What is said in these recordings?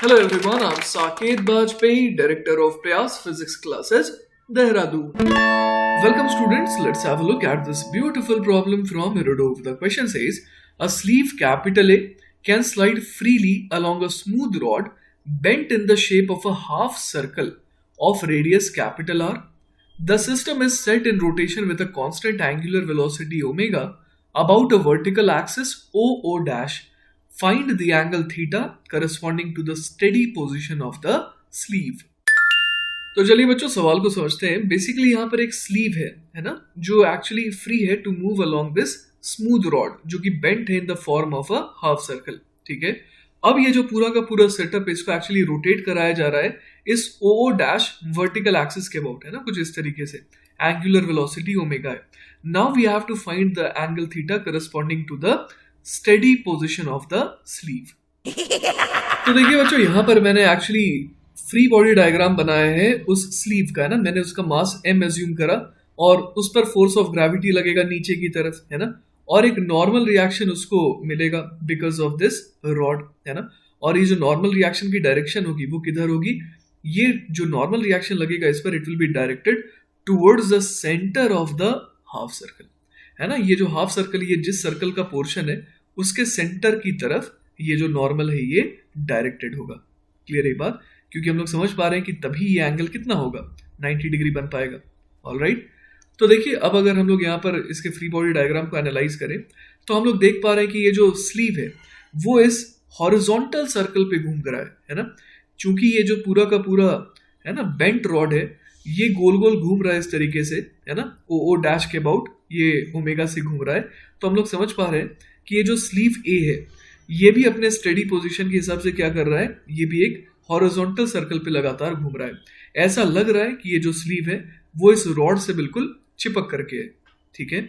Hello everyone, I'm Saket Bajpayee, Director of Prayas Physics Classes, Dehradun. Welcome students, let's have a look at this beautiful problem from Herodov. The question says, a sleeve capital A can slide freely along a smooth rod bent in the shape of a half circle of radius capital R. The system is set in rotation with a constant angular velocity omega about a vertical axis OO dash. Find the angle theta corresponding to the steady position of the sleeve. तो चलिए बच्चों सवाल को समझते हैं. Basically यहाँ पर एक स्लीव है ना, जो एक्चुअली फ्री है to move along this smooth rod, जो कि बेंट है in the form of a half circle. ठीक है, अब ये जो पूरा का पूरा सेटअप है इसको एक्चुअली रोटेट कराया जा रहा है इस ओ डैश वर्टिकल एक्सिस के अबाउट, है ना, कुछ इस तरीके से. एंगुलर वेलोसिटी ओमेगा है. Now we have to find the angle theta corresponding to the steady position of the sleeve. तो देखिए बच्चों, यहाँ पर मैंने एक्चुअली फ्री बॉडी डायग्राम बनाया है उस स्लीव का, है ना. मैंने उसका मास m एज्यूम करा और उस पर फोर्स ऑफ ग्रेविटी लगेगा नीचे की तरफ, है ना, और एक नॉर्मल रिएक्शन उसको मिलेगा बिकॉज ऑफ दिस रॉड, है ना. और ये जो नॉर्मल रिएक्शन की डायरेक्शन होगी वो किधर होगी? ये जो नॉर्मल रिएक्शन लगेगा इस पर, it will be directed towards the centre of the half circle, है ना. ये जो हाफ सर्कल, ये जिस सर्कल का पोर्शन है उसके सेंटर की तरफ ये जो नॉर्मल है ये डायरेक्टेड होगा. क्लियर है बात? क्योंकि हम लोग समझ पा रहे हैं कि तभी ये एंगल कितना होगा, 90 डिग्री बन पाएगा. ऑलराइट, तो देखिए अब अगर हम लोग यहाँ पर इसके फ्री बॉडी डायग्राम को एनालाइज करें तो हम लोग देख पा रहे हैं कि ये जो स्लीव है वो इस हॉरिजॉन्टल सर्कल पे घूम रहा है ना. चूंकि ये जो पूरा का पूरा है ना बेंट रॉड है, ये गोल गोल घूम रहा है इस तरीके से, है ना, ओ डैश के अबाउट ये ओमेगा से घूम रहा है. तो हम लोग समझ पा रहे हैं कि ये जो स्लीव ए है ये भी अपने स्टेडी पोजीशन के हिसाब से क्या कर रहा है, ये भी एक हॉरिजॉन्टल सर्कल पे लगातार घूम रहा है. ऐसा लग रहा है कि ये जो स्लीव है वो इस रॉड से बिल्कुल चिपक करके है. ठीक है,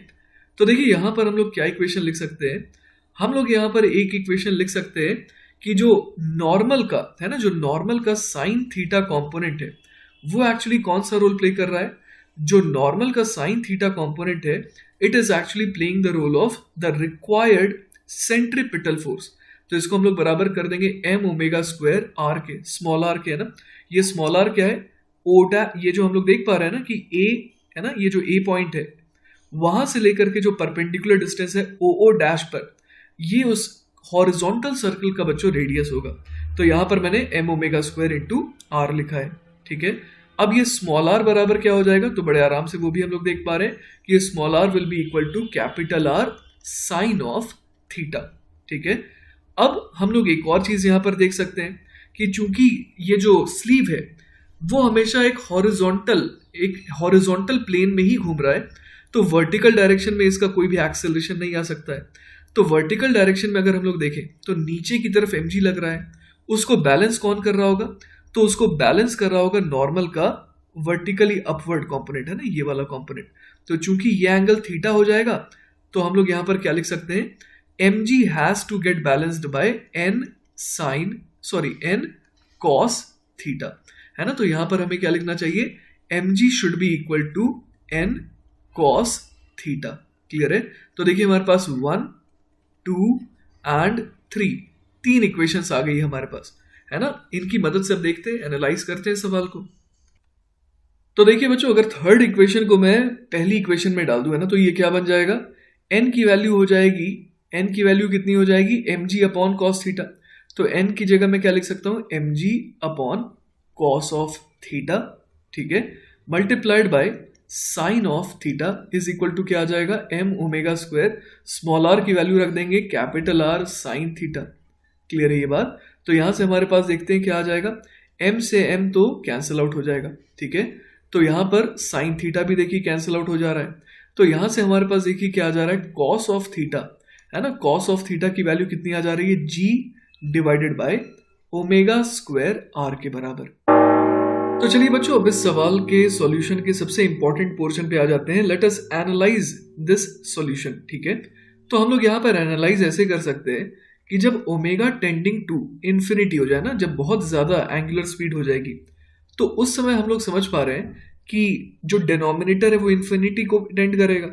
तो देखिए यहाँ पर हम लोग क्या इक्वेशन लिख सकते हैं. हम लोग यहाँ पर एक इक्वेशन लिख सकते हैं कि जो नॉर्मल का है ना, जो नॉर्मल का साइन थीटा कॉम्पोनेंट है वो एक्चुअली कौन सा रोल प्ले कर रहा है. जो नॉर्मल का साइन थीटा कॉम्पोनेंट है it is actually playing the role of the required centripetal force. तो इसको हम लोग बराबर कर देंगे m ओमेगा स्क्वायर r के, स्मॉल r के, है ना. ये स्मॉल r क्या है? ओटा, ये जो हम लोग देख पा रहे हैं ना कि a है ना, ये जो a पॉइंट है वहां से लेकर के जो परपेंडिकुलर डिस्टेंस है ओ डैश पर, ये उस हॉरिजॉन्टल सर्कल का बच्चों रेडियस होगा. तो यहां पर मैंने m omega square into r लिखा है. ठीक है, अब ये स्मॉल r बराबर क्या हो जाएगा? तो बड़े आराम से वो भी हम लोग देख पा रहे हैं कि ये small r will be equal to capital R sine of theta. ठीक है, अब हम लोग एक और चीज यहां पर देख सकते हैं कि चूंकि ये जो स्लीव है वो हमेशा एक हॉरिजॉन्टल प्लेन में ही घूम रहा है, तो वर्टिकल डायरेक्शन में इसका कोई भी एक्सेलरेशन नहीं आ सकता है. तो वर्टिकल डायरेक्शन में अगर हम लोग देखें तो नीचे की तरफ mg लग रहा है, उसको बैलेंस कौन कर रहा होगा? तो उसको बैलेंस कर रहा होगा नॉर्मल का वर्टिकली अपवर्ड कॉम्पोनेंट, है ना, ये वाला कॉम्पोनेंट. तो चूंकि ये एंगल थीटा हो जाएगा तो हम लोग यहां पर क्या लिख सकते हैं? mg has to get balanced by n cos theta, है ना. तो यहां पर हमें क्या लिखना चाहिए? mg should be equal to n cos theta. Clear है? तो देखिए हमारे पास 1, 2 and 3 तीन इक्वेशंस आ गई हमारे पास, है ना. इनकी मदद से अब देखते हैं, एनालाइज करते हैं सवाल को. तो देखिए बच्चों, अगर थर्ड इक्वेशन को मैं पहली इक्वेशन में डाल दूं, है ना, तो ये क्या बन जाएगा? n की वैल्यू हो जाएगी, n की वैल्यू कितनी हो जाएगी? mg upon cos theta. तो n की जगह मैं क्या लिख सकता हूं? mg upon cos of theta. ठीक है, multiplied by sine of theta is equal to क्या आ जाएगा? m omega square, small r की वैल्यू रख देंगे capital R sine theta. Clear है ये बात? तो यहां से हमारे पास देखते हैं क्या आ जाएगा. m से m तो कैंसिल आउट हो जाएगा. ठीक है, तो यहां पर साइन थीटा भी देखिए कैंसिल आउट हो जा रहा है. तो यहां से हमारे पास देखिए क्या आ जा रहा है? कॉस ऑफ थीटा, है ना. कॉस ऑफ थीटा की वैल्यू कितनी आ जा रही है? g divided by omega square r के बराबर. तो चलिए बच्चों, अब इस सवाल के सॉल्यूशन के सबसे इंपॉर्टेंट पोर्शन पे आ जाते हैं. Let us analyse this solution. ठीक है, तो हम लोग यहाँ पर एनालाइज ऐसे कर सकते हैं कि जब ओमेगा टेंडिंग टू इन्फिनिटी हो जाए ना, जब बहुत ज्यादा एंगुलर स्पीड हो जाएगी, तो उस समय हम लोग समझ पा रहे हैं कि जो डिनोमिनेटर है वो इन्फिनिटी को टेंड करेगा,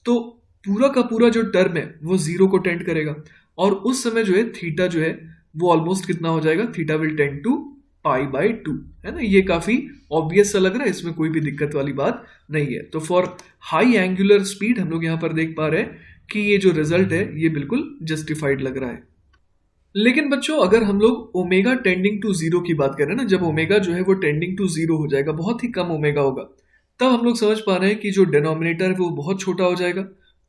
तो पूरा का पूरा जो टर्म है वो जीरो को टेंड करेगा, और उस समय जो है थीटा जो है वो ऑलमोस्ट कितना हो जाएगा, theta will tend to pi by 2, है ना। ये काफी ऑब्वियस सा लग रहा है, इसमें कोई भी दिक्कत वाली बात नहीं है। तो फॉर हाई एंगुलर स्पीड हम लोग यहाँ पर देख पा रहे हैं कि ये जो रिजल्ट है ये बिल्कुल जस्टिफाइड लग रहा है। लेकिन बच्चों अगर हम लोग ओमेगा टेंडिंग टू जीरो की बात करें ना, जब ओमेगा जो है वो टेंडिंग टू जीरो हो जाएगा, बहुत ही कम ओमेगा होगा, तब हम लोग समझ पा रहे हैं कि जो डिनोमिनेटर है वो बहुत छोटा हो जाएगा।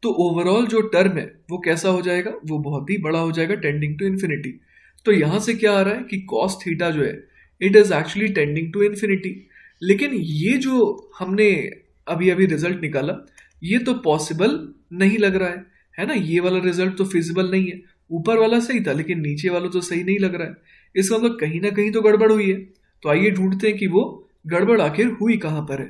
तो ओवरऑल जो टर्म है वो कैसा हो जाएगा, वो बहुत ही बड़ा हो जाएगा, टेंडिंग टू इन्फिनिटी। तो यहां से क्या आ रहा है कि कॉस थीटा जो है it is actually tending to infinity. लेकिन ये जो हमने अभी अभी रिजल्ट निकाला ये तो पॉसिबल नहीं लग रहा है ना। ये वाला रिजल्ट तो फिजिबल नहीं है। ऊपर वाला सही था लेकिन नीचे वाला तो सही नहीं लग रहा है। इसका मतलब कहीं ना कहीं तो गड़बड़ हुई है। तो आइए ढूंढते हैं कि वो गड़बड़ आखिर हुई कहां पर है।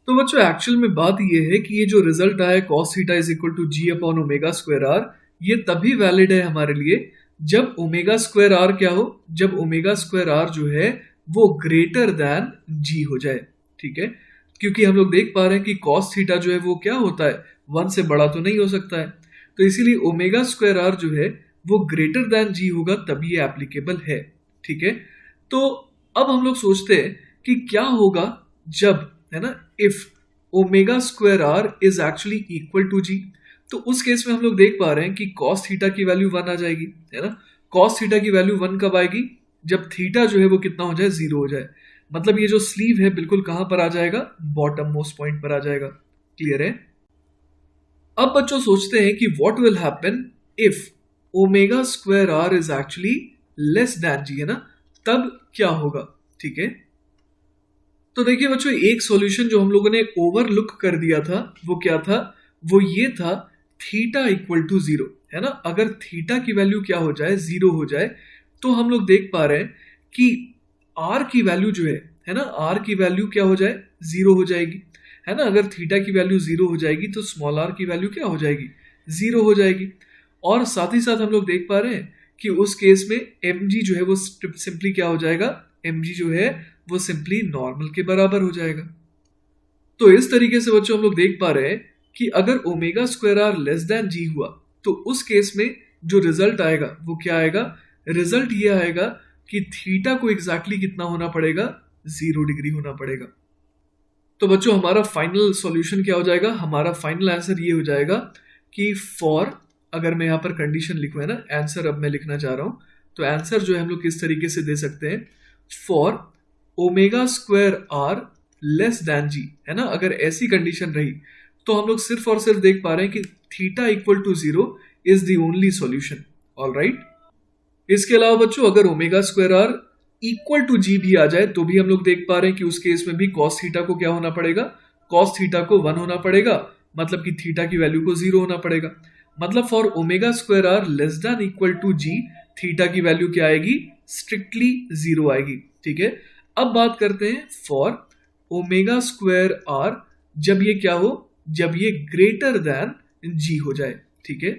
तो बच्चों एक्चुअल में बात ये है कि ये जो रिजल्ट आया cos theta is equal to G upon omega square R, ये तभी वैलिड है हमारे लिए जब ओमेगा स्क्वायर आर क्या हो, जब ओमेगा स्क्वायर आर जो है वो ग्रेटर देन जी हो जाए। ठीक है, क्योंकि हम लोग देख पा रहे हैं कि cos थीटा जो है वो क्या होता है, 1 से बड़ा तो नहीं हो सकता है। तो इसीलिए ओमेगा स्क्वायर आर जो है वो ग्रेटर देन जी होगा, तभी ये एप्लीकेबल है। ठीक है, तो अब हम लोग सोचते हैं कि क्या होगा जब, है ना, if omega square r is actually equal to g. तो उस केस में हम लोग देख पा रहे हैं कि cos थीटा की वैल्यू 1 आ जाएगी, है ना। cos थीटा की वैल्यू 1 कब आएगी, जब थीटा जो है वो कितना हो जाए, 0 हो जाए। मतलब ये जो स्लीव है बिल्कुल कहां पर आ जाएगा, बॉटम मोस्ट पॉइंट पर आ जाएगा। क्लियर है। अब बच्चों सोचते हैं कि what will happen if omega square r is actually less than g, है ना, तब क्या होगा। ठीक है, तो देखिए बच्चों एक सॉल्यूशन जो हम लोगों ने ओवरलुक कर दिया था वो क्या था, वो ये था थीटा इक्वल टू 0, है ना। अगर थीटा की वैल्यू क्या हो जाए, 0 हो जाए, तो हम लोग देख पा रहे हैं कि आर की वैल्यू जो है ना, आर की वैल्यू क्या हो जाए, 0 हो जाएगी, है ना। अगर थीटा की वैल्यू 0 हो जाएगी तो स्मॉल आर की वैल्यू क्या हो जाएगी, 0 हो जाएगी। और साथ ही साथ हम लोग देख पा रहे हैं कि उस केस में एम जी जो है वो सिंपली क्या हो जाएगा, एम जी जो है वो सिंपली नॉर्मल के बराबर हो जाएगा। तो इस तरीके से बच्चों हम लोग देख पा रहे हैं कि अगर omega square are less than g हुआ तो उस केस में जो रिजल्ट आएगा वो क्या आएगा, रिजल्ट ये आएगा कि थीटा को एग्जैक्टली कितना होना पड़ेगा, 0 डिग्री होना पड़ेगा। तो बच्चों हमारा फाइनल सॉल्यूशन क्या हो जाएगा, हमारा फाइनल आंसर ये हो जाएगा कि फॉर, अगर मैं यहाँ पर कंडीशन लिखूँ, है ना, आंसर अब मैं लिखना चाह रहा हूँ, तो आंसर जो है हम लोग किस तरीके से दे सकते हैं, for omega square are less than g, है ना। अगर ऐसी कंडीशन रही तो हम लोग सिर्फ और सिर्फ देख पा रहे हैं कि theta equal to 0 is the only solution. Alright, इसके अलावा बच्चों अगर omega square r equal to g भी आ जाए तो भी हम लोग देख पा रहे हैं कि उस केस में भी cos थीटा को क्या होना पड़ेगा, cos थीटा को 1 होना पड़ेगा, मतलब कि थीटा की वैल्यू को 0 होना पड़ेगा। मतलब for omega square are less than equal to G, theta की वैल्यू क्या आएगी, स्ट्रिक्टली 0 आएगी। ठीक है, अब बात करते हैं फॉर ओमेगा स्क्वायर आर जब ये क्या हो, जब ये ग्रेटर देन जी हो जाए। ठीक है,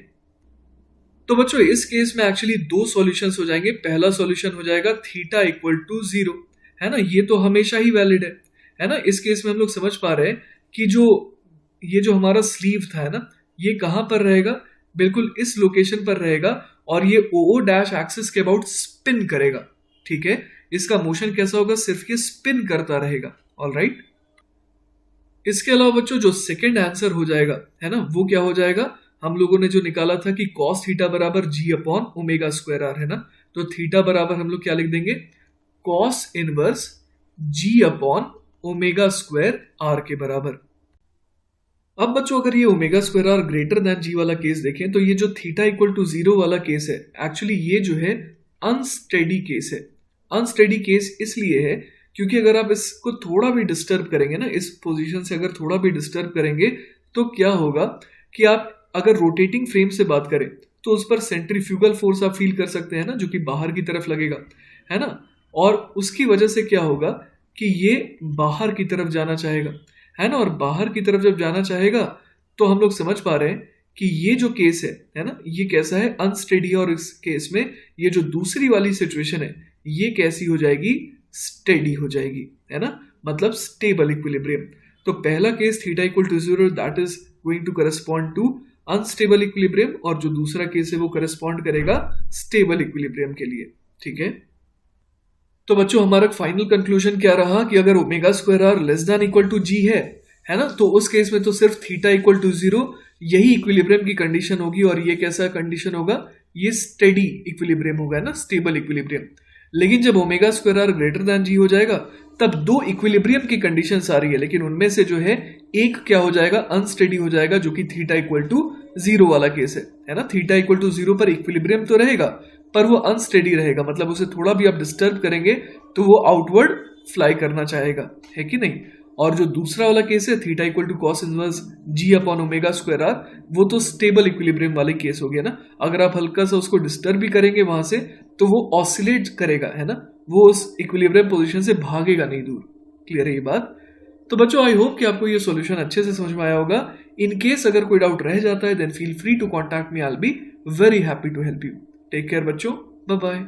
तो बच्चों इस केस में एक्चुअली दो सॉल्यूशंस हो जाएंगे। पहला सॉल्यूशन हो जाएगा थीटा इक्वल टू 0, है ना, ये तो हमेशा ही वैलिड है ना। इस केस में हम लोग समझ पा रहे हैं कि ये जो हमारा स्लीव था, है ना, ये कहां पर रहेगा, बिल्कुल इस लोकेशन पर रहेगा और ये ओ डैश एक्सिस के अबाउट स्पिन करेगा। ठीक है, इसका मोशन कैसा होगा, सिर्फ ये स्पिन करता रहेगा। ऑलराइट, इसके अलावा बच्चों जो सेकंड आंसर हो जाएगा, है ना, वो क्या हो जाएगा, हम लोगों ने जो निकाला था कि cos थीटा बराबर जी अपॉन ओमेगा स्क्वायर आर, है ना। तो थीटा बराबर हम लोग क्या लिख देंगे, cos इनवर्स जी अपॉन ओमेगा स्क्वायर आर के बराबर। अब बच्चों अगर ये omega square r greater than g वाला केस देखें तो ये जो थीटा इक्वल टू 0 वाला केस है, एक्चुअली ये जो है अनस्टेडी केस है। अनस्टेडी केस इसलिए है क्योंकि अगर आप इसको थोड़ा भी डिस्टर्ब करेंगे ना, इस पोजीशन से अगर थोड़ा भी डिस्टर्ब करेंगे तो क्या होगा कि आप अगर रोटेटिंग फ्रेम से बात करें तो उस पर सेंट्रीफ्यूगल फोर्स आप फील कर सकते हैं ना, जो कि बाहर की तरफ लगेगा, है ना। और उसकी वजह से क्या होगा कि ये बाहर की तरफ जाना चाहेगा, है ना। और बाहर की तरफ जब जाना चाहेगा तो हम लोग समझ पा रहे हैं कि ये जो केस है ना, ये कैसा है, अनस्टेडी। और इस केस में ये जो दूसरी वाली सिचुएशन है ये कैसी हो जाएगी, स्टेडी हो जाएगी, है ना, मतलब स्टेबल इक्विलिब्रियम। तो पहला case theta equal to 0 that is going to correspond to unstable equilibrium, और जो दूसरा केस है वो करस्पॉन्ड करेगा स्टेबल इक्विलिब्रियम के लिए। ठीक है, तो बच्चों हमारा फाइनल कंक्लूजन क्या रहा कि अगर omega square are less than equal to g है ना, तो उस केस में तो सिर्फ थीटा इक्वल टू 0 यही इक्विलिब्रियम की कंडीशन होगी, और ये कैसा कंडीशन होगा, ये स्टेडी इक्विलिब्रियम होगा ना, स्टेबल इक्विलिब्रियम। लेकिन जब omega square r greater than g हो जाएगा तब दो इक्विलिब्रियम की कंडीशंस आ रही है, लेकिन उनमें से जो है एक क्या हो जाएगा, अनस्टेडी हो जाएगा, जो कि थीटा इक्वल टू 0 वाला केस है ना। थीटा इक्वल टू 0 पर इक्विलिब्रियम तो रहेगा पर वो अनस्टेडी रहेगा, मतलब उसे थोड़ा भी आप डिस्टर्ब करेंगे तो वो आउटवर्ड फ्लाई करना चाहेगा, है कि नहीं। और जो दूसरा वाला केस है theta equal to cos inverse ji upon omega square R, वो तो स्टेबल इक्विलिब्रियम वाले केस हो गया ना। अगर आप हल्का सा उसको डिस्टर्ब भी करेंगे वहां से तो वो ऑसिलेट करेगा, है ना, वो उस इक्विलिब्रियम पोजीशन से भागेगा नहीं दूर। क्लियर है ये बात। तो बच्चों आई होप कि आपको ये सॉल्यूशन अच्छे से समझ में आया होगा। इन केस अगर कोई डाउट रह जाता है then feel free to contact me, I will be very happy to help you. Take care बच्चों, बाय बाय।